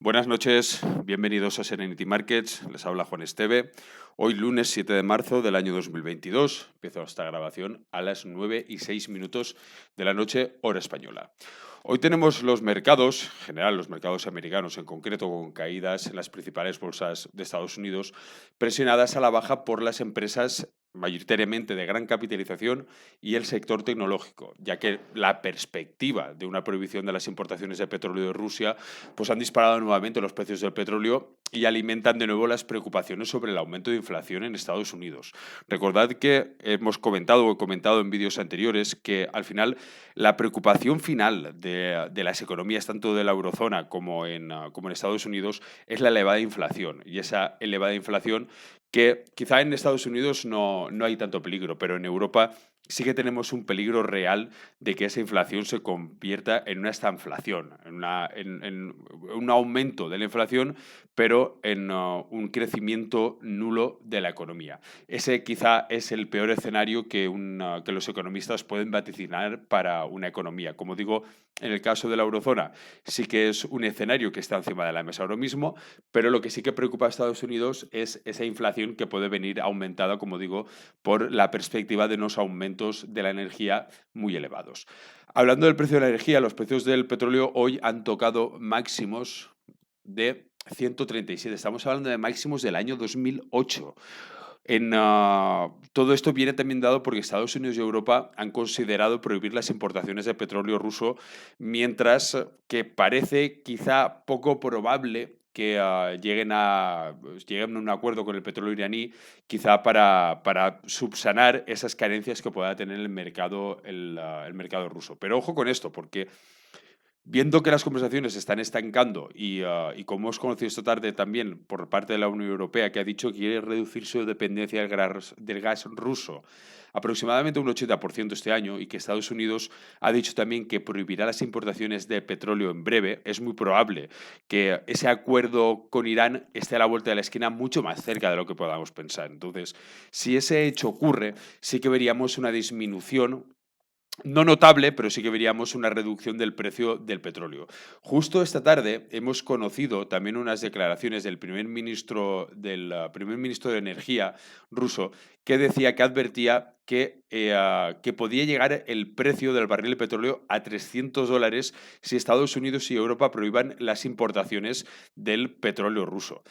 Buenas noches, bienvenidos a Serenity Markets, les habla Juan Esteve. Hoy lunes 7 de marzo del año 2022, empiezo esta grabación a las 9:06 de la noche, hora española. Hoy tenemos los mercados, en general los mercados americanos en concreto, con caídas en las principales bolsas de Estados Unidos, presionadas a la baja por las empresas mayoritariamente de gran capitalización y el sector tecnológico, ya que la perspectiva de una prohibición de las importaciones de petróleo de Rusia pues han disparado nuevamente los precios del petróleo y alimentan de nuevo las preocupaciones sobre el aumento de inflación en Estados Unidos. Recordad que hemos comentado o he comentado en vídeos anteriores que al final la preocupación final de las economías tanto de la eurozona como en Estados Unidos es la elevada inflación, y esa elevada inflación que quizá en Estados Unidos no hay tanto peligro, pero en Europa sí que tenemos un peligro real de que esa inflación se convierta en una estanflación, en un aumento de la inflación, pero en un crecimiento nulo de la economía. Ese quizá es el peor escenario que los economistas pueden vaticinar para una economía. Como digo, en el caso de la eurozona sí que es un escenario que está encima de la mesa ahora mismo, pero lo que sí que preocupa a Estados Unidos es esa inflación que puede venir aumentada, como digo, por la perspectiva de unos aumentos de la energía muy elevados. Hablando del precio de la energía, los precios del petróleo hoy han tocado máximos de 137. Estamos hablando de máximos del año 2008. Todo esto viene también dado porque Estados Unidos y Europa han considerado prohibir las importaciones de petróleo ruso, mientras que parece quizá poco probable que lleguen a un acuerdo con el petróleo iraní, quizá para subsanar esas carencias que pueda tener el mercado ruso. Pero ojo con esto, porque viendo que las conversaciones se están estancando y como hemos conocido esta tarde también por parte de la Unión Europea, que ha dicho que quiere reducir su dependencia del gas ruso aproximadamente un 80% este año, y que Estados Unidos ha dicho también que prohibirá las importaciones de petróleo en breve, es muy probable que ese acuerdo con Irán esté a la vuelta de la esquina, mucho más cerca de lo que podamos pensar. Entonces, si ese hecho ocurre, sí que veríamos una disminución no notable, pero sí que veríamos una reducción del precio del petróleo. Justo esta tarde hemos conocido también unas declaraciones primer ministro de Energía ruso, que decía que advertía que podía llegar el precio del barril de petróleo a $300 si Estados Unidos y Europa prohíban las importaciones del petróleo ruso.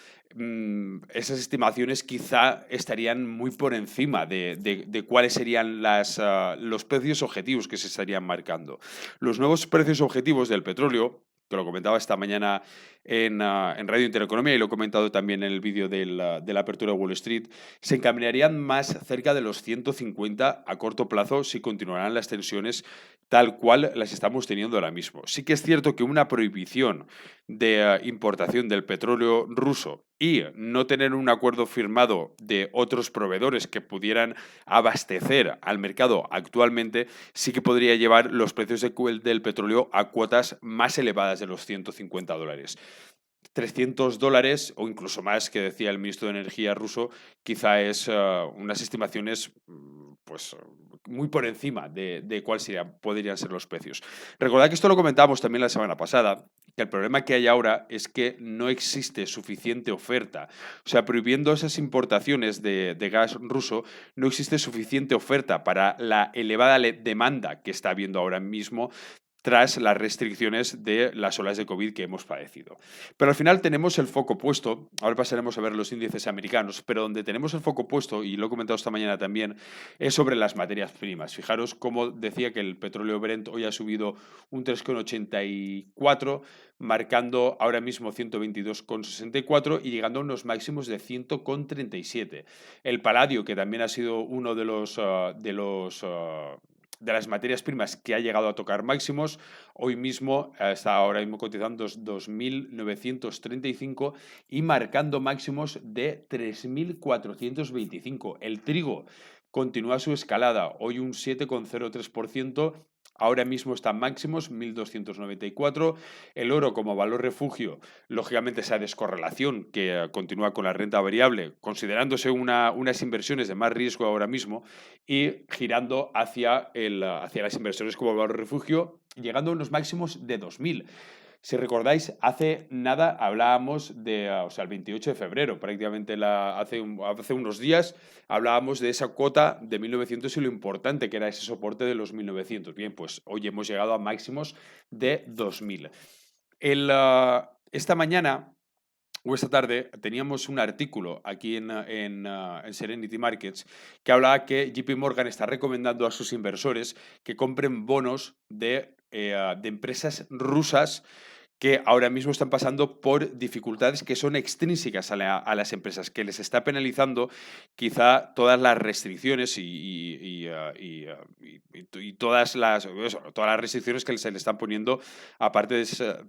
Esas estimaciones quizá estarían muy por encima de cuáles serían los precios objetivos que se estarían marcando. Los nuevos precios objetivos del petróleo, que lo comentaba esta mañana en Radio Intereconomía y lo he comentado también en el vídeo de la apertura de Wall Street, se encaminarían más cerca de los 150 a corto plazo si continuarán las tensiones tal cual las estamos teniendo ahora mismo. Sí que es cierto que una prohibición de importación del petróleo ruso y no tener un acuerdo firmado de otros proveedores que pudieran abastecer al mercado actualmente, sí que podría llevar los precios del petróleo a cuotas más elevadas de los $150. $300 o incluso más, que decía el ministro de Energía ruso, quizá es unas estimaciones pues muy por encima de cuáles podrían ser los precios. Recordad que esto lo comentábamos también la semana pasada, que el problema que hay ahora es que no existe suficiente oferta. O sea, prohibiendo esas importaciones de gas ruso, no existe suficiente oferta para la elevada demanda que está habiendo ahora mismo tras las restricciones de las olas de COVID que hemos padecido. Pero al final tenemos el foco puesto, ahora pasaremos a ver los índices americanos, pero donde tenemos el foco puesto, y lo he comentado esta mañana también, es sobre las materias primas. Fijaros cómo decía que el petróleo Brent hoy ha subido un 3,84, marcando ahora mismo 122,64 y llegando a unos máximos de 100,37. El paladio, que también ha sido uno de las materias primas que ha llegado a tocar máximos, hoy mismo está ahora mismo cotizando 2.935 y marcando máximos de 3.425. El trigo continúa su escalada, hoy un 7,03%. Ahora mismo están máximos 1.294. El oro como valor refugio, lógicamente esa descorrelación que continúa con la renta variable, considerándose unas inversiones de más riesgo ahora mismo, y girando hacia las inversiones como valor refugio, llegando a unos máximos de 2.000. Si recordáis, hace nada hablábamos o sea, el 28 de febrero, prácticamente hace unos días, hablábamos de esa cuota de 1900 y lo importante que era ese soporte de los 1900. Bien, pues hoy hemos llegado a máximos de 2000. Esta mañana o esta tarde teníamos un artículo aquí en Serenity Markets que hablaba que JP Morgan está recomendando a sus inversores que compren bonos de empresas rusas que ahora mismo están pasando por dificultades que son extrínsecas a las empresas, que les está penalizando quizá todas las restricciones y todas las restricciones que se le están poniendo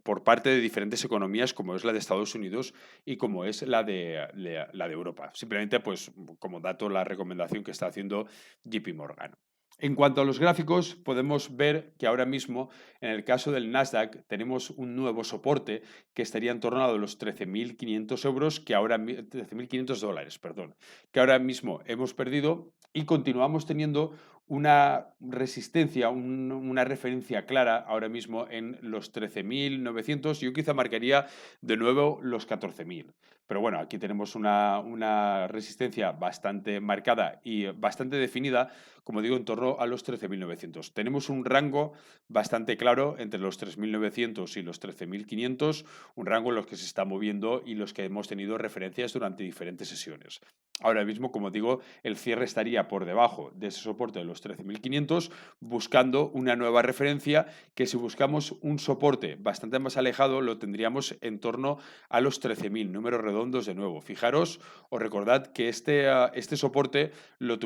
por parte de diferentes economías, como es la de Estados Unidos y como es la de Europa. Simplemente, pues, como dato, la recomendación que está haciendo JP Morgan. En cuanto a los gráficos, podemos ver que ahora mismo, en el caso del Nasdaq, tenemos un nuevo soporte que estaría en torno a los 13.500 euros, 13.500 dólares, perdón, que ahora mismo hemos perdido y continuamos teniendo una resistencia, una referencia clara ahora mismo en los 13.900. Yo quizá marcaría de nuevo los 14.000. Pero bueno, aquí tenemos una resistencia bastante marcada y bastante definida, como digo, en torno a los 13.900. Tenemos un rango bastante claro entre los 3.900 y los 13.500, un rango en los que se está moviendo y los que hemos tenido referencias durante diferentes sesiones. Ahora mismo, como digo, el cierre estaría por debajo de ese soporte de los 13.500, buscando una nueva referencia que, si buscamos un soporte bastante más alejado, lo tendríamos en torno a los 13.000, números redondos de nuevo. Fijaros, os recordad que este soporte lo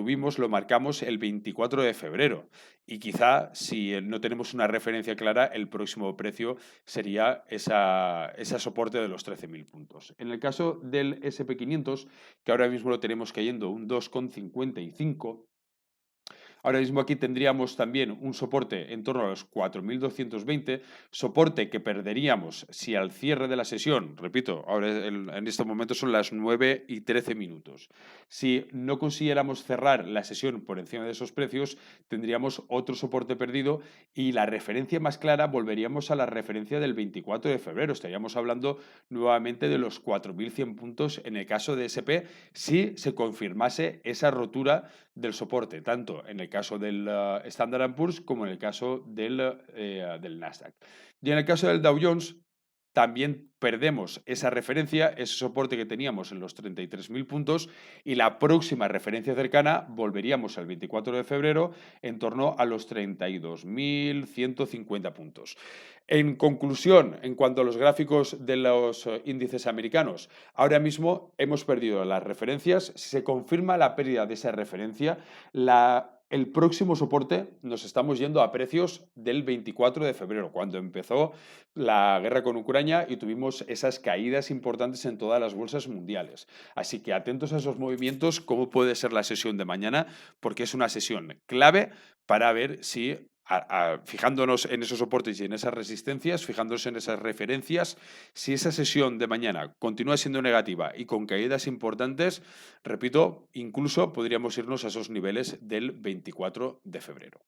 marcamos el 24 de febrero y quizá, si no tenemos una referencia clara, el próximo precio sería ese soporte de los 13.000 puntos. En el caso del SP500, que ahora mismo lo tenemos cayendo un 2,55, ahora mismo aquí tendríamos también un soporte en torno a los 4.220, soporte que perderíamos si al cierre de la sesión, repito, ahora en este momento son las 9:13. Si no consiguiéramos cerrar la sesión por encima de esos precios, tendríamos otro soporte perdido y la referencia más clara volveríamos a la referencia del 24 de febrero. Estaríamos hablando nuevamente de los 4.100 puntos en el caso de SP si se confirmase esa rotura del soporte, tanto en el caso del Standard & Poor's como en el caso del Nasdaq. Y en el caso del Dow Jones, también perdemos esa referencia, ese soporte que teníamos en los 33.000 puntos, y la próxima referencia cercana volveríamos al 24 de febrero en torno a los 32.150 puntos. En conclusión, en cuanto a los gráficos de los índices americanos, ahora mismo hemos perdido las referencias. Si se confirma la pérdida de esa referencia, el próximo soporte nos estamos yendo a precios del 24 de febrero, cuando empezó la guerra con Ucrania y tuvimos esas caídas importantes en todas las bolsas mundiales. Así que atentos a esos movimientos, cómo puede ser la sesión de mañana, porque es una sesión clave para ver si, fijándonos en esos soportes y en esas resistencias, fijándonos en esas referencias, si esa sesión de mañana continúa siendo negativa y con caídas importantes, repito, incluso podríamos irnos a esos niveles del 24 de febrero.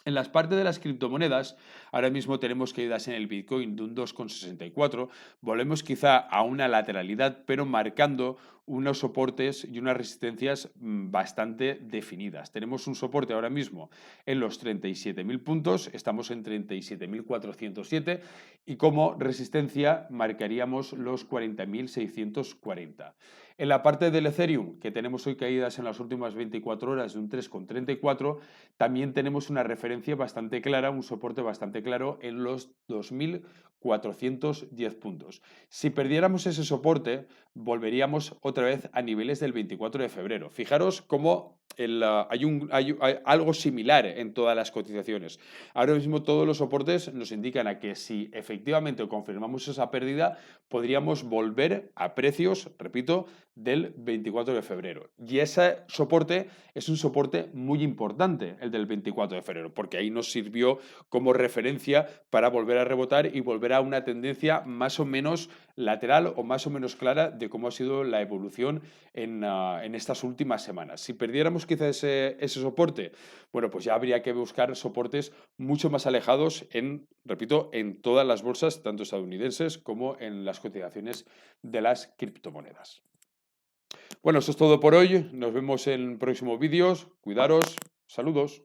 En las partes de las criptomonedas, ahora mismo tenemos caídas en el Bitcoin de un 2,64. Volvemos quizá a una lateralidad, pero marcando unos soportes y unas resistencias bastante definidas. Tenemos un soporte ahora mismo en los 37.000 puntos, estamos en 37.407 y como resistencia marcaríamos los 40.640. En la parte del Ethereum, que tenemos hoy caídas en las últimas 24 horas de un 3,34, también tenemos una referencia bastante clara, un soporte bastante claro en los 2.410 puntos. Si perdiéramos ese soporte, volveríamos otra vez a niveles del 24 de febrero. Fijaros cómo hay algo similar en todas las cotizaciones. Ahora mismo todos los soportes nos indican a que si efectivamente confirmamos esa pérdida, podríamos volver a precios, repito, del 24 de febrero. Y ese soporte es un soporte muy importante, el del 24 de febrero, porque ahí nos sirvió como referencia para volver a rebotar y volver a una tendencia más o menos lateral o más o menos clara de cómo ha sido la evolución en estas últimas semanas. Si perdiéramos quizá ese soporte, bueno, pues ya habría que buscar soportes mucho más alejados repito, en todas las bolsas, tanto estadounidenses como en las cotizaciones de las criptomonedas. Bueno, eso es todo por hoy. Nos vemos en próximos vídeos. Cuidaros. Saludos.